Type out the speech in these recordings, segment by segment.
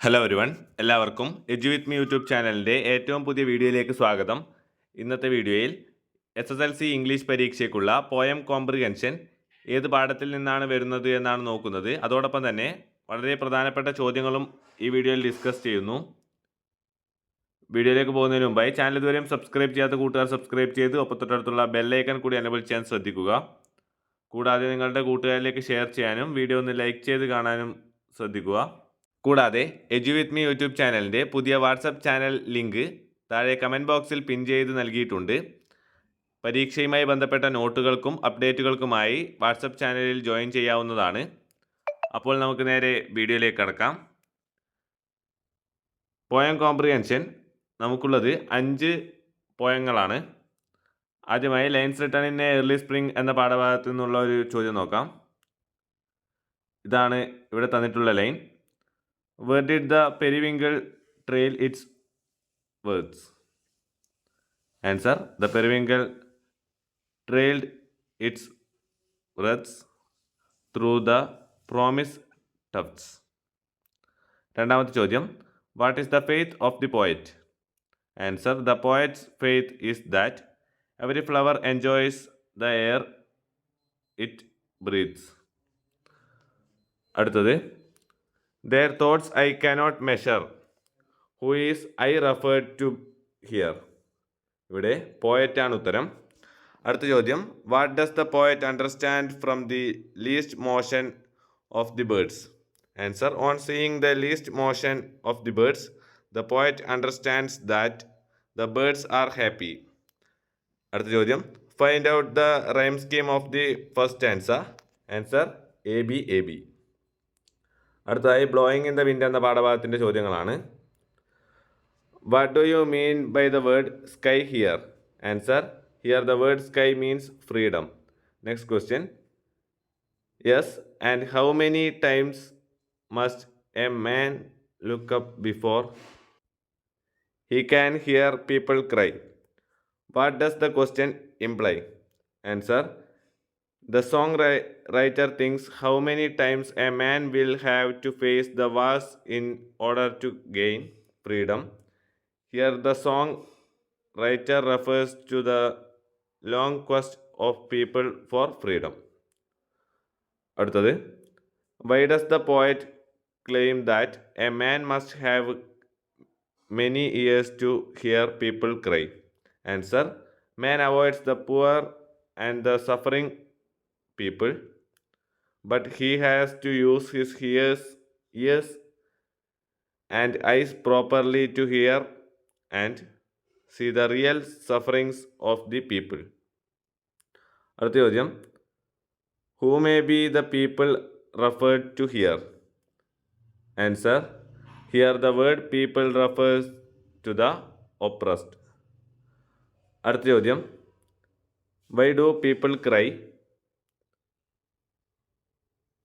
Hello everyone, എല്ലാവർക്കും എജു with me YouTube ചാനലിൻ്റെ ഏറ്റവും പുതിയ വീഡിയോയിലേക്ക് സ്വാഗതം. ഇന്നത്തെ വീഡിയോയിൽ SSLC ഇംഗ്ലീഷ് പരീക്ഷയ്ക്കുള്ള പോയം കോംപ്രിഹെൻഷൻ ഏത് പാഠത്തിൽ നിന്നാണ് വരുന്നത് എന്നാണ് നോക്കുന്നത്. അതോടൊപ്പം തന്നെ വളരെ പ്രധാനപ്പെട്ട ചോദ്യങ്ങളും ഈ വീഡിയോയിൽ ഡിസ്കസ് ചെയ്യുന്നു. വീഡിയോയിലേക്ക് പോകുന്നതിന് മുമ്പായി ചാനൽ ഇതുവരെയും സബ്സ്ക്രൈബ് ചെയ്യാത്ത കൂട്ടുകാർ സബ്സ്ക്രൈബ് ചെയ്ത് തൊട്ടടുത്തുള്ള ബെല്ലൈക്കൺ കൂടി എനേബിൾ ചെയ്യാൻ ശ്രദ്ധിക്കുക. കൂടാതെ നിങ്ങളുടെ കൂട്ടുകാരിലേക്ക് ഷെയർ ചെയ്യാനും വീഡിയോ ഒന്ന് ലൈക്ക് ചെയ്ത് കാണാനും ശ്രദ്ധിക്കുക. കൂടാതെ എജു വിത്ത് മീ യൂട്യൂബ് ചാനലിൻ്റെ പുതിയ വാട്സപ്പ് ചാനൽ ലിങ്ക് താഴെ കമൻറ്റ് ബോക്സിൽ പിൻ ചെയ്ത് നൽകിയിട്ടുണ്ട്. പരീക്ഷയുമായി ബന്ധപ്പെട്ട നോട്ടുകൾക്കും അപ്ഡേറ്റുകൾക്കുമായി വാട്സപ്പ് ചാനലിൽ ജോയിൻ ചെയ്യാവുന്നതാണ്. അപ്പോൾ നമുക്ക് നേരെ വീഡിയോയിലേക്ക് കടക്കാം. പോയം കോംപ്രിഹെൻഷൻ നമുക്കുള്ളത് 5 പോയങ്ങളാണ്. ആദ്യമായി lines written in early spring എന്ന പാഠഭാഗത്തു നിന്നുള്ള ഒരു ചോദ്യം നോക്കാം. ഇതാണ് ഇവിടെ തന്നിട്ടുള്ള line. Where did the periwinkle trail its words? Answer: the periwinkle trailed its words through the promise tufts. രണ്ടാമത്തെ ചോദ്യം, what is the faith of the poet? Answer: the poet's faith is that every flower enjoys the air it breathes. അടുത്തത്, their thoughts I cannot measure. Who is I referred to here? ഇവിടെ poet ആണ് ഉത്തരം. അടുത്ത ചോദ്യം, what does the poet understand from the least motion of the birds? Answer: on seeing the least motion of the birds the poet understands that the birds are happy. അടുത്ത ചോദ്യം, find out the rhyme scheme of the first answer. Answer: AB. അടുത്തതായി blowing in the wind എന്ന പാഠഭാഗത്തിൻ്റെ ചോദ്യങ്ങളാണ്. What do you mean by the word sky here? Answer: here the word sky means freedom. Next question, yes and how many times must a man look up before he can hear people cry? What does the question imply? Answer: the songwriter thinks how many times a man will have to face the wars in order to gain freedom. Here the songwriter refers to the long quest of people for freedom. അടുത്തത്, why does the poet claim that a man must have many ears to hear people cry? Answer: man avoids the poor and the suffering people, but he has to use his ears and eyes properly to hear and see the real sufferings of the people. അടുത്ത ചോദ്യം, who may be the people referred to here? Answer: here the word people refers to the oppressed. അടുത്ത ചോദ്യം, why do people cry?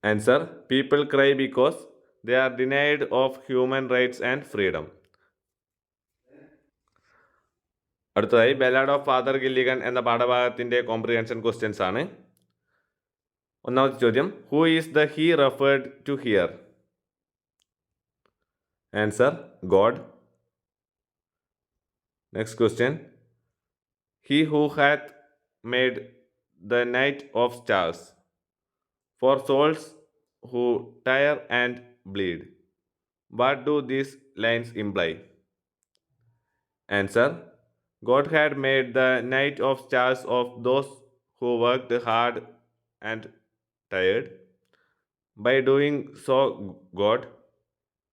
Answer: people cry because they are denied of human rights and freedom. അടുത്തതായി ബെലാഡ് of father Gilligan എന്ന പാഠഭാഗത്തിൻ്റെ comprehension questions ആണ്. ഒന്നാമത്തെ ചോദ്യം, who is the he referred to here? Answer: God. Next question, he who hath made the night of stars for souls who tire and bleed. What do these lines imply? Answer: God had made the night of stars of those who worked hard and tired. By doing so, God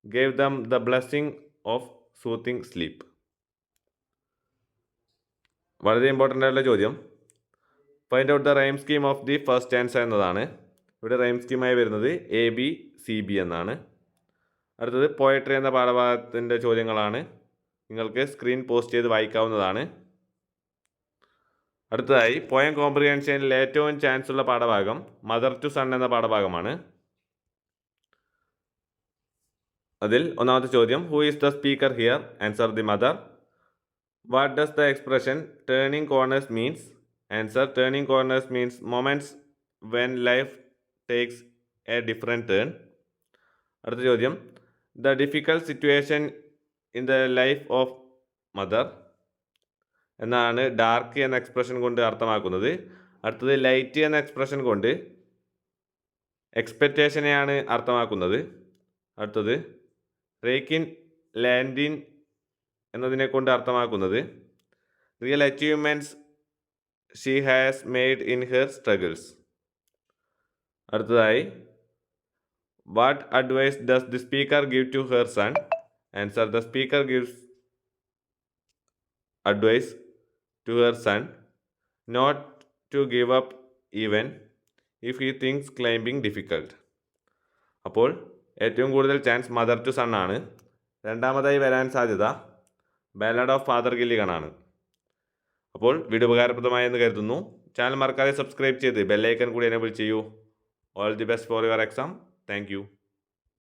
gave them the blessing of soothing sleep. വളരെ important ആയിട്ടുള്ള ചോദ്യം, find out the rhyme scheme of the first answer എന്നതാണ്. ഇവിടെ rhyme സ്കീമായി വരുന്നത് ABCB എന്നാണ്. അടുത്തത് poetry എന്ന പാഠഭാഗത്തിൻ്റെ ചോദ്യങ്ങളാണ്. നിങ്ങൾക്ക് സ്ക്രീൻ പോസ്റ്റ് ചെയ്ത് വായിക്കാവുന്നതാണ്. അടുത്തതായി പോയം കോംപ്രിഹെൻഷനിൽ ഏറ്റവും ചാൻസ് ഉള്ള പാഠഭാഗം മദർ ടു സൺ എന്ന പാഠഭാഗമാണ്. അതിൽ ഒന്നാമത്തെ ചോദ്യം, who is the speaker here? Answer: the mother. What does the expression turning corners means? Answer: turning corners means moments when life takes a different turn. അടുത്ത ചോദ്യം, the difficult situation in the life of mother എന്നാണ് dark എന്ന expression കൊണ്ട് അർത്ഥമാക്കുന്നത്. അടുത്തത് light എന്ന expression കൊണ്ട് എക്സ്പെക്റ്റേഷനെയാണ് അർത്ഥമാക്കുന്നത്. അടുത്തത് റേക്കിൻ ലാൻഡിൻ എന്നതിനെ കൊണ്ട് അർത്ഥമാക്കുന്നത് real achievements she has made in her struggles. അടുത്തതായി what advice does the speaker give to her son? Answer, the speaker gives advice to her son not to give up even if he thinks climbing difficult. അപ്പോൾ ഏറ്റവും കൂടുതൽ chance mother to sun ആണ്. രണ്ടാമതായി വരാൻ സാധ്യത ballad of father Gilligan ആണ്. അപ്പോൾ video ഉപകാരപ്രദമായെന്ന് കരുതുന്നു. ചാനൽ മറക്കാതെ സബ്സ്ക്രൈബ് ചെയ്ത് ബെല്ലൈക്കൺ കൂടി എനേബിൾ ചെയ്യൂ. All the best for your exam. Thank you.